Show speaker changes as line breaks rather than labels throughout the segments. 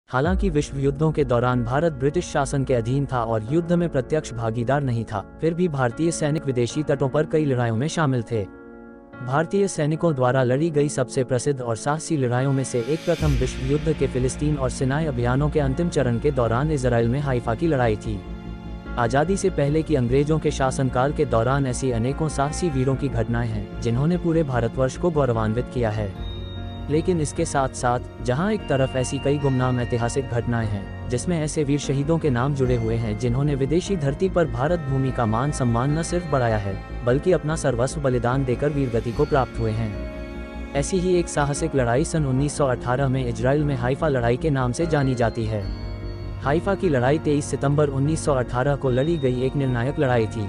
हालांकि विश्व युद्धों के दौरान भारत ब्रिटिश शासन के अधीन था और युद्ध में प्रत्यक्ष भागीदार नहीं था, फिर भी भारतीय सैनिक विदेशी तटों पर कई लड़ाइयों में शामिल थे। भारतीय सैनिकों द्वारा लड़ी गई सबसे प्रसिद्ध और साहसी लड़ाइयों में से एक प्रथम विश्व युद्ध के फिलिस्तीन और सिनाई अभियानों के अंतिम चरण के दौरान इजराइल में हाइफा की लड़ाई थी। आज़ादी से पहले की अंग्रेजों के शासनकाल के दौरान ऐसी अनेकों साहसी वीरों की घटनाएं हैं जिन्होंने पूरे भारतवर्ष को गौरवान्वित किया है। लेकिन इसके साथ साथ जहां एक तरफ ऐसी कई गुमनाम ऐतिहासिक घटनाएं हैं जिसमें ऐसे वीर शहीदों के नाम जुड़े हुए हैं जिन्होंने विदेशी धरती पर भारत भूमि का मान सम्मान न सिर्फ बढ़ाया है बल्कि अपना सर्वस्व बलिदान देकर वीरगति को प्राप्त हुए हैं। ऐसी ही एक साहसिक लड़ाई सन 1918 में इजराइल में हाइफा लड़ाई के नाम से जानी जाती है। हाइफा की लड़ाई 23 सितंबर 1918 को लड़ी गई एक निर्णायक लड़ाई थी।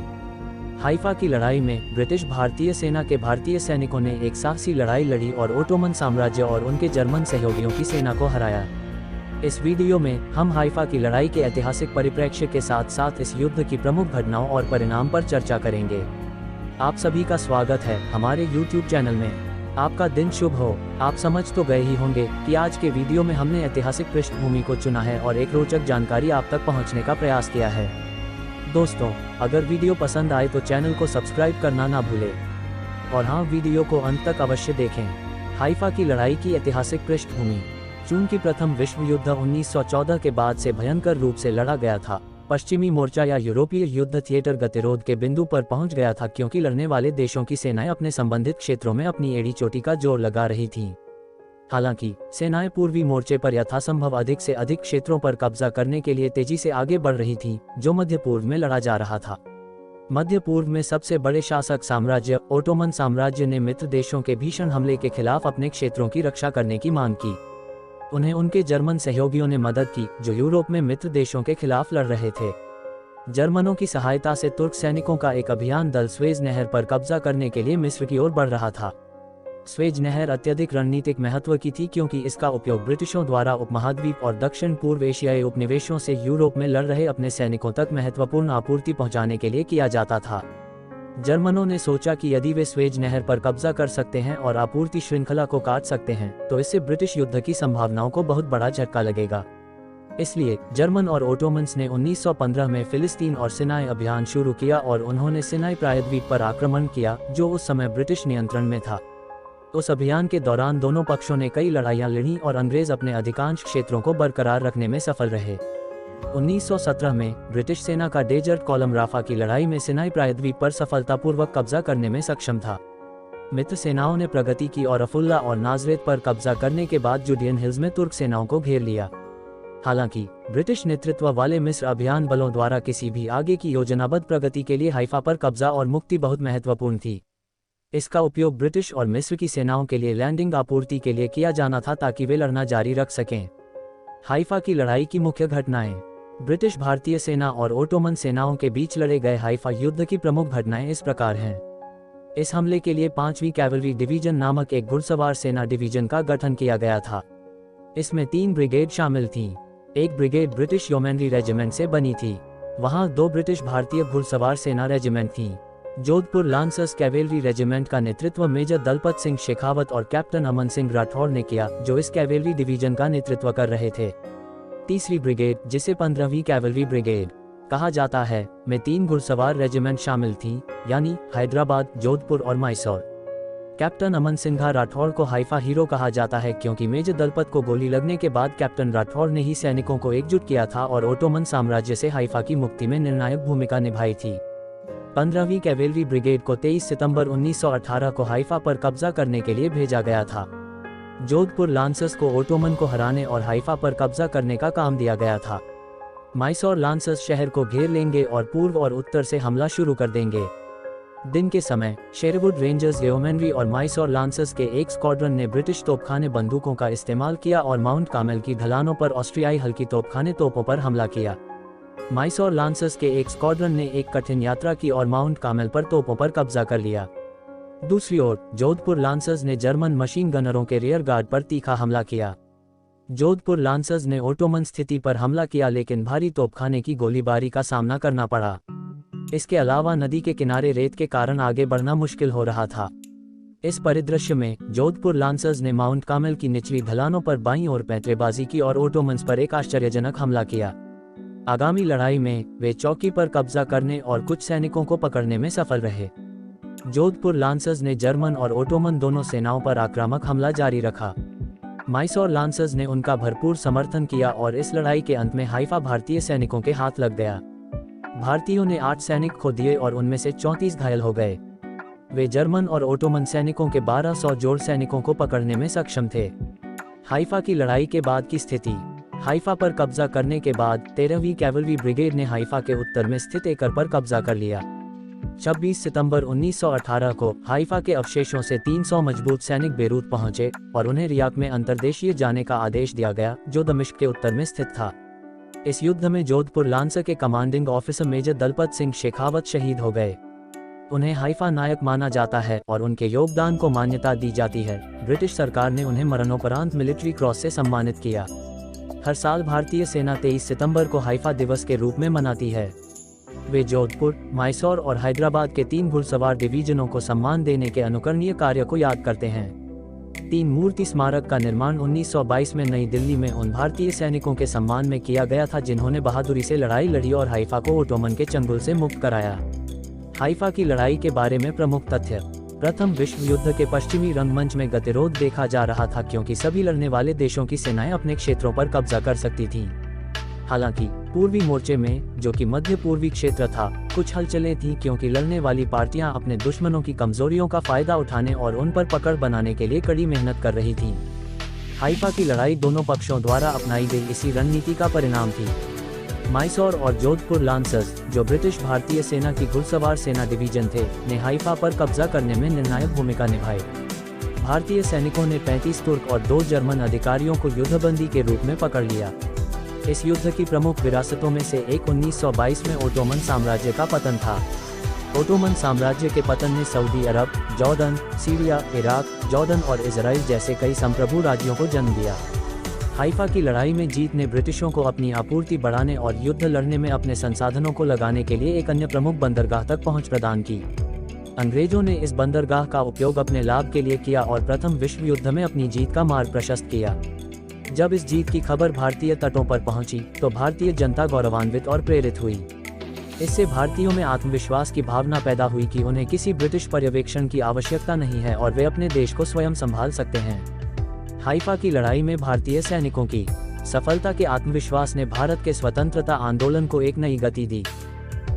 हाइफा की लड़ाई में ब्रिटिश भारतीय सेना के भारतीय सैनिकों ने एक साहसी लड़ाई लड़ी और ओटोमन साम्राज्य और उनके जर्मन सहयोगियों की सेना को हराया। इस वीडियो में हम हाइफा की लड़ाई के ऐतिहासिक परिप्रेक्ष्य के साथ साथ इस युद्ध की प्रमुख घटनाओं और परिणाम पर चर्चा करेंगे। आप सभी का स्वागत है हमारे YouTube चैनल में। आपका दिन शुभ हो। आप समझ तो गए ही होंगे कि आज के वीडियो में हमने ऐतिहासिक पृष्ठभूमि को चुना है और एक रोचक जानकारी आप तक पहुंचने का प्रयास किया है। दोस्तों, अगर वीडियो पसंद आए तो चैनल को सब्सक्राइब करना ना भूलें और हाँ, वीडियो को अंत तक अवश्य देखें। हाइफा की लड़ाई की ऐतिहासिक पृष्ठभूमि। चूंकि प्रथम विश्व युद्ध 1914 के बाद से भयंकर रूप से लड़ा गया था, पश्चिमी मोर्चा या यूरोपीय युद्ध थिएटर गतिरोध के बिंदु पर पहुंच गया था क्योंकि लड़ने वाले देशों की सेनाएं अपने संबंधित क्षेत्रों में अपनी एड़ी चोटी का जोर लगा रही थीं। हालांकि सेनाएं पूर्वी मोर्चे पर यथासंभव अधिक से अधिक क्षेत्रों पर कब्जा करने के लिए तेजी से आगे बढ़ रही थीं, जो मध्य पूर्व में लड़ा जा रहा था। मध्य पूर्व में सबसे बड़े शासक साम्राज्य ओटोमन साम्राज्य ने मित्र देशों के भीषण हमले के खिलाफ अपने क्षेत्रों की रक्षा करने की मांग की। उन्हें उनके जर्मन सहयोगियों ने मदद की जो यूरोप में मित्र देशों के खिलाफ लड़ रहे थे। जर्मनों की सहायता से तुर्क सैनिकों का एक अभियान दल स्वेज नहर पर कब्जा करने के लिए मिस्र की ओर बढ़ रहा था। स्वेज नहर अत्यधिक रणनीतिक महत्व की थी क्योंकि इसका उपयोग ब्रिटिशों द्वारा उपमहाद्वीप और दक्षिण पूर्व एशियाई उपनिवेशों से यूरोप में लड़ रहे अपने सैनिकों तक महत्वपूर्ण आपूर्ति पहुंचाने के लिए किया जाता था। जर्मनों ने सोचा कि यदि वे स्वेज नहर पर कब्जा कर सकते हैं और आपूर्ति श्रृंखला को काट सकते हैं तो इससे ब्रिटिश युद्ध की संभावनाओं को बहुत बड़ा झटका लगेगा। इसलिए जर्मन और ओटोमन्स ने 1915 में फिलिस्तीन और सिनाई अभियान शुरू किया और उन्होंने सिनाई प्रायद्वीप पर आक्रमण किया जो उस समय ब्रिटिश नियंत्रण में था। उस अभियान के दौरान दोनों पक्षों ने कई लड़ाइयां लड़ी और अंग्रेज अपने अधिकांश क्षेत्रों को बरकरार रखने में सफल रहे। 1917 में ब्रिटिश सेना का डेजर्ट कॉलम राफा की लड़ाई में सिनाई प्रायद्वीप पर सफलतापूर्वक कब्जा करने में सक्षम था। मित्र सेनाओं ने प्रगति की और अफुल्ला और नाजरेत पर कब्जा करने के बाद जुडियन हिल्स में तुर्क सेनाओं को घेर लिया। हालांकि ब्रिटिश नेतृत्व वाले मिस्र अभियान बलों द्वारा किसी भी आगे की योजनाबद्ध प्रगति के लिए हाइफा पर कब्जा और मुक्ति बहुत महत्वपूर्ण थी। इसका उपयोग ब्रिटिश और मिस्र की सेनाओं के लिए लैंडिंग आपूर्ति के लिए किया जाना था ताकि वे लड़ना जारी रख सकें। हाइफा की लड़ाई की मुख्य घटनाएं। ब्रिटिश भारतीय सेना और ओटोमन सेनाओं के बीच लड़े गए हाइफा युद्ध की प्रमुख घटनाएं इस प्रकार हैं। इस हमले के लिए 5वीं कैवलरी डिवीजन नामक एक घुड़सवार सेना डिवीजन का गठन किया गया था। इसमें 3 ब्रिगेड शामिल थीं। एक ब्रिगेड ब्रिटिश योमेनरी रेजिमेंट से बनी थी। वहां 2 ब्रिटिश भारतीय घुड़सवार सेना रेजिमेंट थीं। जोधपुर लांसर्स कैवेलरी रेजिमेंट का नेतृत्व मेजर दलपत सिंह शेखावत और कैप्टन अमन सिंह राठौड़ ने किया, जो इस कैवेलरी डिवीजन का नेतृत्व कर रहे थे। तीसरी ब्रिगेड, जिसे 15वीं कैवलरी ब्रिगेड कहा जाता है, में 3 घुड़सवार रेजिमेंट शामिल थी, यानी हैदराबाद, जोधपुर और मैसूर। कैप्टन अमन सिंह राठौड़ को हाइफा हीरो कहा जाता है क्योंकि मेजर दलपत को गोली लगने के बाद कैप्टन राठौड़ ने ही सैनिकों को एकजुट किया था और ओटोमन साम्राज्य से हाइफा की मुक्ति में निर्णायक भूमिका निभाई थी। 15वीं कैवेलरी ब्रिगेड को 23 सितंबर 1918 को हाइफा पर कब्जा करने के लिए भेजा गया था। जोधपुर लांसर्स को ओटोमन को हराने और हाइफा पर कब्जा करने का काम दिया गया था। मैसूर लांसर्स शहर को घेर लेंगे और पूर्व और उत्तर से हमला शुरू कर देंगे। दिन के समय शेरवुड रेंजर्स, येओमेनरी और मैसूर लांसर्स के एक स्क्वाड्रन ने ब्रिटिश तोपखाने बंदूकों का इस्तेमाल किया और माउंट कार्मेल की ढलानों पर ऑस्ट्रियाई हल्की तोपखाने तोपों पर हमला किया। मैसूर लांसर्स के एक स्क्वाड्रन ने एक कठिन यात्रा की और माउंट कार्मेल पर तोपों पर कब्जा कर लिया। दूसरी ओर जोधपुर लांसर्स ने जर्मन मशीन गनरों के रियर गार्ड पर तीखा हमला किया। जोधपुर लांसर्स ने ओटोमन स्थिति पर हमला किया लेकिन भारी तोपखाने की गोलीबारी का सामना करना पड़ा। इसके अलावा नदी के किनारे रेत के कारण आगे बढ़ना मुश्किल हो रहा था। इस परिदृश्य में जोधपुर लांसर्स ने माउंट कार्मेल की निचली ढलानों पर बाईं ओर पैंतरेबाजी की और ओटोमन्स पर एक आश्चर्यजनक हमला किया। आगामी लड़ाई में वे चौकी पर कब्जा करने और कुछ सैनिकों को पकड़ने में सफल रहे। जोधपुर लांसर्स ने जर्मन और ओटोमन दोनों सेनाओं पर आक्रामक हमला जारी रखा। माइसोर लांसर्स ने उनका भरपूर समर्थन किया और इस लड़ाई के अंत में हाइफा भारतीय सैनिकों के हाथ लग गया। भारतीयों ने 8 सैनिक खो दिए और उनमें से 34 घायल हो गए। वे जर्मन और ओटोमन सैनिकों के 1200 जोड़ सैनिकों को पकड़ने में सक्षम थे। हाइफा की लड़ाई के बाद की स्थिति। हाइफा पर कब्जा करने के बाद 13वीं कैवलरी ब्रिगेड ने हाइफा के उत्तर में स्थित एकर पर कब्जा कर लिया। 26 सितंबर 1918 को हाइफा के अवशेषों से 300 मजबूत सैनिक बेरूत पहुंचे और उन्हें रियाक में अंतर्देशीय जाने का आदेश दिया गया, जो दमिश्क के उत्तर में स्थित था। इस युद्ध में जोधपुर लांसर के commanding officer major Dalpat Singh Shekhawat शहीद हो गए। उन्हें हाइफा नायक माना जाता है और उनके योगदान को मान्यता दी जाती है। ब्रिटिश सरकार ने उन्हें मरणोपरांत मिलिट्री क्रॉस से सम्मानित किया। हर साल भारतीय सेना 23 सितंबर को हाइफा दिवस के रूप में मनाती है। वे जोधपुर, माइसोर और हैदराबाद के 3 घुड़सवार डिवीजनों को सम्मान देने के अनुकरणीय कार्य को याद करते हैं। 3 मूर्ति स्मारक का निर्माण 1922 में नई दिल्ली में उन भारतीय सैनिकों के सम्मान में किया गया था जिन्होंने बहादुरी से लड़ाई लड़ी और हाइफा को ओटोमन के चंगुल से मुक्त कराया। हाइफा की लड़ाई के बारे में प्रमुख तथ्य। प्रथम विश्व युद्ध के पश्चिमी रंगमंच में गतिरोध देखा जा रहा था क्योंकि सभी लड़ने वाले देशों की सेनाएं अपने क्षेत्रों पर कब्जा कर सकती थीं। हालांकि पूर्वी मोर्चे में, जो कि मध्य पूर्वी क्षेत्र था, कुछ हलचलें थीं क्योंकि लड़ने वाली पार्टियां अपने दुश्मनों की कमजोरियों का फायदा उठाने और उन पर पकड़ बनाने के लिए कड़ी मेहनत कर रही थीं। हाइफा की लड़ाई दोनों पक्षों द्वारा अपनाई गई इसी रणनीति का परिणाम थी। माइसोर और जोधपुर लांसर्स, जो ब्रिटिश भारतीय सेना की घुड़सवार सेना डिवीजन थे, ने हाइफा पर कब्जा करने में निर्णायक भूमिका निभाई। भारतीय सैनिकों ने 35 तुर्क और 2 जर्मन अधिकारियों को युद्धबंदी के रूप में पकड़ लिया। इस युद्ध की प्रमुख विरासतों में से एक 1922 में ओटोमन साम्राज्य का पतन था। ओटोमन साम्राज्य के पतन ने सऊदी अरब, जॉर्डन, सीरिया, इराक, जॉर्डन और इजराइल जैसे कई संप्रभु राज्यों को जन्म दिया। हाइफा की लड़ाई में जीत ने ब्रिटिशों को अपनी आपूर्ति बढ़ाने और युद्ध लड़ने में अपने संसाधनों को लगाने के लिए एक अन्य प्रमुख बंदरगाह तक पहुंच प्रदान की। अंग्रेजों ने इस बंदरगाह का उपयोग अपने लाभ के लिए किया और प्रथम विश्व युद्ध में अपनी जीत का मार्ग प्रशस्त किया। जब इस जीत की खबर भारतीय तटों पर पहुंची तो भारतीय जनता गौरवान्वित और प्रेरित हुई। इससे भारतीयों में आत्मविश्वास की भावना पैदा हुई कि उन्हें किसी ब्रिटिश पर्यवेक्षण की आवश्यकता नहीं है और वे अपने देश को स्वयं संभाल सकते हैं। हाइफा की लड़ाई में भारतीय सैनिकों की सफलता के आत्मविश्वास ने भारत के स्वतंत्रता आंदोलन को एक नई गति दी।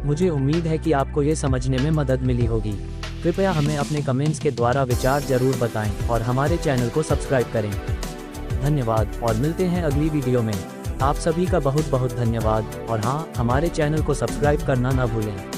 मुझे उम्मीद है कि आपको ये समझने में मदद मिली होगी। कृपया हमें अपने कमेंट्स के द्वारा विचार जरूर बताएं और हमारे चैनल को सब्सक्राइब करें। धन्यवाद और मिलते हैं अगली वीडियो में। आप सभी का बहुत बहुत धन्यवाद और हाँ, हमारे चैनल को सब्सक्राइब करना ना भूलें।